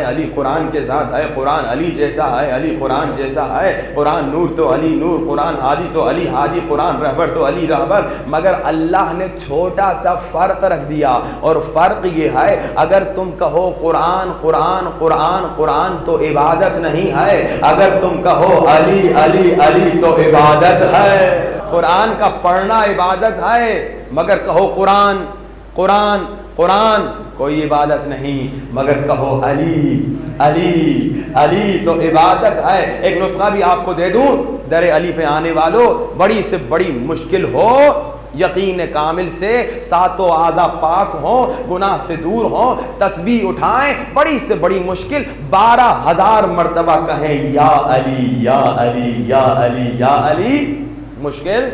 علی قرآن کے ساتھ ہے، قرآن علی جیسا ہے، علی قرآن جیسا ہے، قرآن نور تو علی نور، قرآن ہادی تو علی ہادی، قرآن رہبر تو علی رہبر۔ مگر اللہ نے چھوٹا سا فرق رکھ دیا، اور فرق یہ ہے اگر تم کہو قرآن قرآن قرآن قرآن تو عبادت نہیں ہے، اگر تم کہو علی علی علی تو عبادت ہے۔ قرآن کا پڑھنا عبادت ہے، مگر کہو قرآن قرآن قرآن کوئی عبادت نہیں، مگر کہو علی علی علی تو عبادت ہے۔ ایک نسخہ بھی آپ کو دے دوں، در علی پہ آنے والوں، بڑی سے بڑی مشکل ہو، یقین کامل سے ساتوں اعضاء پاک ہوں، گناہ سے دور ہوں، تسبیح اٹھائیں، بڑی سے بڑی مشکل 12,000 مرتبہ کہیں یا علی یا علی یا علی یا علی، مشکل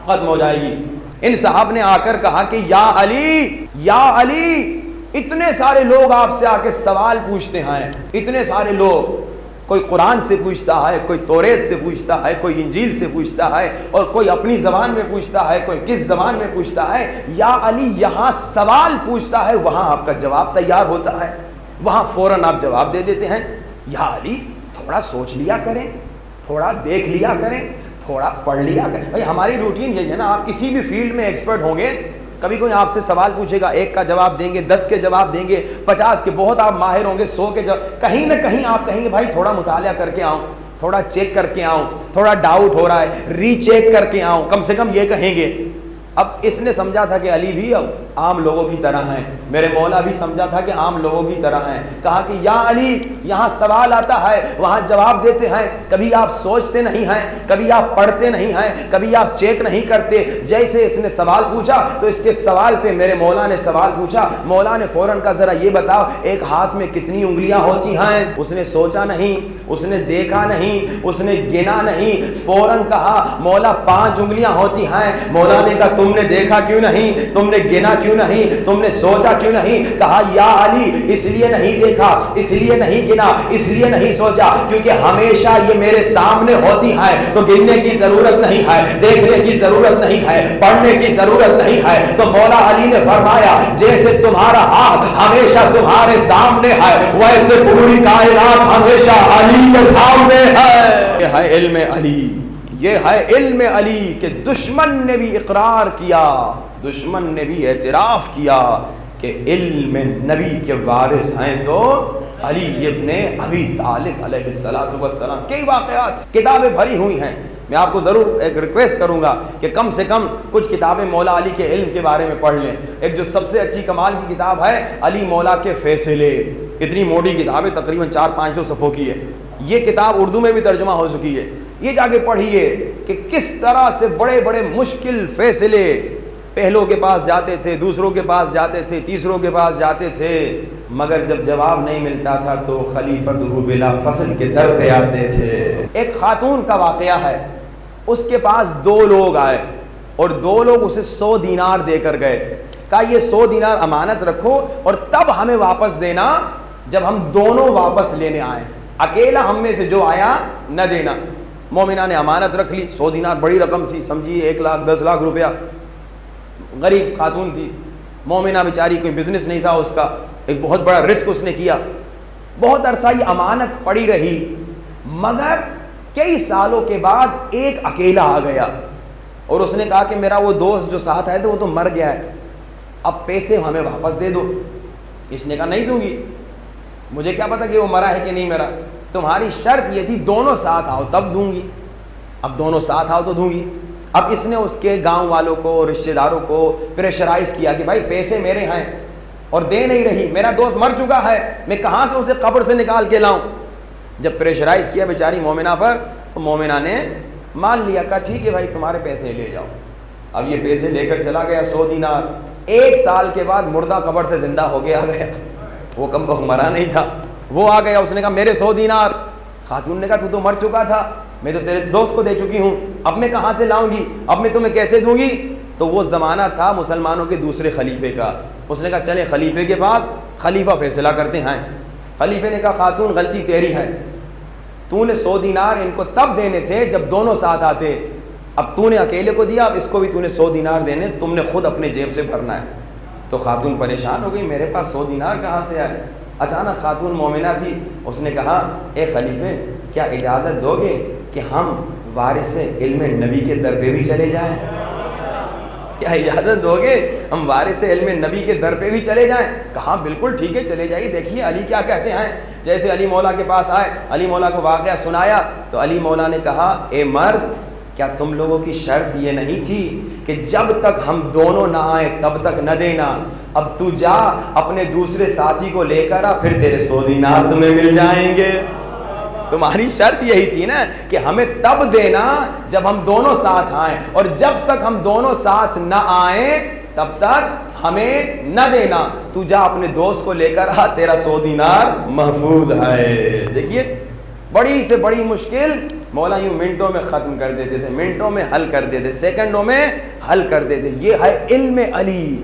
ختم ہو جائے گی۔ ان صاحب نے آ کر کہا کہ یا علی یا علی، اتنے سارے لوگ آپ سے آ کے سوال پوچھتے ہیں، اتنے سارے لوگ، کوئی قرآن سے پوچھتا ہے، کوئی توریت سے پوچھتا ہے، کوئی انجیل سے پوچھتا ہے، اور کوئی اپنی زبان میں پوچھتا ہے، کوئی کس زبان میں پوچھتا ہے۔ یا علی یہاں سوال پوچھتا ہے، وہاں آپ کا جواب تیار ہوتا ہے، وہاں فوراً آپ جواب دے دیتے ہیں۔ یا علی تھوڑا سوچ لیا کریں، تھوڑا دیکھ لیا کریں، تھوڑا پڑھ لیا کریں۔ بھائی ہماری روٹین یہی ہے نا، آپ کسی بھی فیلڈ میں ایکسپرٹ ہوں گے، کبھی کوئی آپ سے سوال پوچھے گا، 1 کا جواب دیں گے، 10 کے جواب دیں گے، 50 کے، بہت آپ ماہر ہوں گے، 100 کے جواب، کہیں نہ کہیں آپ کہیں گے بھائی تھوڑا مطالعہ کر کے آؤں، تھوڑا چیک کر کے آؤں، تھوڑا ڈاؤٹ ہو رہا ہے، ری چیک کر کے آؤں، کم سے کم یہ کہیں گے۔ اب اس نے سمجھا تھا کہ علی بھی عام لوگوں کی طرح ہیں، میرے مولا بھی سمجھا تھا کہ عام لوگوں کی طرح ہیں، کہا کہ یا علی یہاں سوال آتا ہے، وہاں جواب دیتے ہیں، کبھی آپ سوچتے نہیں ہیں، کبھی آپ پڑھتے نہیں ہیں، کبھی آپ چیک نہیں کرتے۔ جیسے اس نے سوال پوچھا تو اس کے سوال پہ میرے مولا نے سوال پوچھا، مولا نے فوراً کہا ذرا یہ بتاؤ ایک ہاتھ میں کتنی انگلیاں ہوتی ہیں؟ اس نے سوچا نہیں، اس نے دیکھا نہیں، اس نے گنا نہیں، فوراً کہا مولا 5 انگلیاں ہوتی ہیں۔ مولا نے کہا تم نے دیکھا کیوں نہیں، تم نے گنا کیوں نہیں، تم نے سوچا کیوں نہیں؟ کہا یا علی اس لیے نہیں دیکھا، اس لیے نہیں گنا، اس لیے نہیں سوچا، کیونکہ ہمیشہ یہ میرے سامنے ہوتی ہیں، تو گننے کی ضرورت نہیں ہے، دیکھنے کی ضرورت نہیں ہے، پڑھنے کی ضرورت نہیں ہے۔ تو مولا علی نے فرمایا جیسے تمہارا ہاتھ ہمیشہ تمہارے سامنے ہے، ویسے پوری کائنات ہمیشہ علی کے سامنے ہے۔ یہ ہے علم علی، یہ ہے علم علی کہ دشمن نے بھی اقرار کیا، دشمن نے بھی اعتراف کیا کہ علم نبی کے وارث ہیں تو علی ابن ابی طالب علیہ السلام۔ کئی واقعات کتابیں بھری ہوئی ہیں، میں آپ کو ضرور ایک ریکویسٹ کروں گا کہ کم سے کم کچھ کتابیں مولا علی کے علم کے بارے میں پڑھ لیں۔ ایک جو سب سے اچھی کمال کی کتاب ہے علی مولا کے فیصلے، اتنی موٹی کتاب ہے، تقریباً 400-500 صفحوں کی ہے۔ یہ کتاب اردو میں بھی ترجمہ ہو چکی ہے، یہ جا کے پڑھیے کہ کس طرح سے بڑے بڑے مشکل فیصلے پہلوں کے پاس جاتے تھے، دوسروں کے پاس جاتے تھے، تیسروں کے پاس جاتے تھے، مگر جب جواب نہیں ملتا تھا تو خلیفۃ بلا فصل کے در پہ آتے تھے۔ ایک خاتون کا واقعہ ہے، اس کے پاس 2 لوگ آئے اور 2 لوگ اسے 100 دینار دے کر گئے، کہا یہ 100 دینار امانت رکھو اور تب ہمیں واپس دینا جب ہم دونوں واپس لینے آئیں، اکیلا ہم میں سے جو آیا نہ دینا۔ مومنہ نے امانت رکھ لی، 100 دینار بڑی رقم تھی، سمجھیے 1 لاکھ 10 لاکھ روپیہ، غریب خاتون تھی، مومنہ بیچاری، کوئی بزنس نہیں تھا اس کا، ایک بہت بڑا رسک اس نے کیا، بہت عرصہ یہ امانت پڑی رہی، مگر کئی سالوں کے بعد ایک اکیلا آ گیا اور اس نے کہا کہ میرا وہ دوست جو ساتھ آئے تھے وہ تو مر گیا ہے، اب پیسے ہمیں واپس دے دو۔ اس نے کہا نہیں دوں گی، مجھے کیا پتا کہ وہ مرا ہے کہ نہیں مرا، تمہاری شرط یہ تھی دونوں ساتھ آؤ تب دوں گی، اب دونوں ساتھ آؤ تو دوں گی۔ اب اس نے اس کے گاؤں والوں کو، رشتہ داروں کو پریشرائز کیا کہ بھائی پیسے میرے ہیں اور دے نہیں رہی، میرا دوست مر چکا ہے، میں کہاں سے اسے قبر سے نکال کے لاؤں۔ جب پریشرائز کیا بیچاری مومنہ پر تو مومنہ نے مان لیا، کہا ٹھیک ہے بھائی تمہارے پیسے لے جاؤ۔ اب یہ پیسے لے کر چلا گیا 100 دینار، 1 سال کے بعد مردہ قبر سے زندہ ہو کے آ گیا، وہ کم بخت مرا نہیں تھا، وہ آ گیا، اس نے کہا میرے 100 دینار۔ خاتون نے کہا تو مر چکا تھا، میں تو تیرے دوست کو دے چکی ہوں، اب میں کہاں سے لاؤں گی، اب میں تمہیں کیسے دوں گی؟ تو وہ زمانہ تھا مسلمانوں کے دوسرے خلیفے کا، اس نے کہا چلے خلیفے کے پاس، خلیفہ فیصلہ کرتے ہیں۔ خلیفے نے کہا خاتون غلطی تیری ہے، تو نے 100 دینار ان کو تب دینے تھے جب دونوں ساتھ آتے، اب تو نے اکیلے کو دیا، اب اس کو بھی تو نے 100 دینار دینے، تم نے خود اپنے جیب سے بھرنا ہے۔ تو خاتون پریشان ہو گئی، میرے پاس 100 دینار کہاں سے آئے؟ اچانک خاتون مومنہ تھی، اس نے کہا اے خلیفے کیا اجازت دو گے کہ ہم وارث علم نبی کے در پہ بھی چلے جائیں؟ کیا اجازت دو گے ہم وارث علم نبی کے در پہ بھی چلے جائیں؟ کہا بالکل ٹھیک ہے چلے جائیے، دیکھیے علی کیا کہتے ہیں۔ جیسے علی مولا کے پاس آئے، علی مولا کو واقعہ سنایا تو علی مولا نے کہا اے مرد کیا تم لوگوں کی شرط یہ نہیں تھی کہ جب تک ہم دونوں نہ آئیں تب تک نہ دینا؟ اب تو جا اپنے دوسرے ساتھی کو لے کر آ، پھر تیرے 100 دینار تمہیں مل جائیں گے۔ تمہاری شرط یہی تھی نا کہ ہمیں تب دینا جب ہم دونوں ساتھ آئیں، اور جب تک ہم دونوں ساتھ نہ آئیں تب تک ہمیں نہ دینا۔ تو جا اپنے دوست کو لے کر آ، تیرا 100 دینار محفوظ ہے۔ دیکھیے بڑی سے بڑی مشکل مولا یوں منٹوں میں ختم کر دیتے تھے، منٹوں میں حل کر دیتے، سیکنڈوں میں حل کر دیتے۔ یہ ہے علم علی۔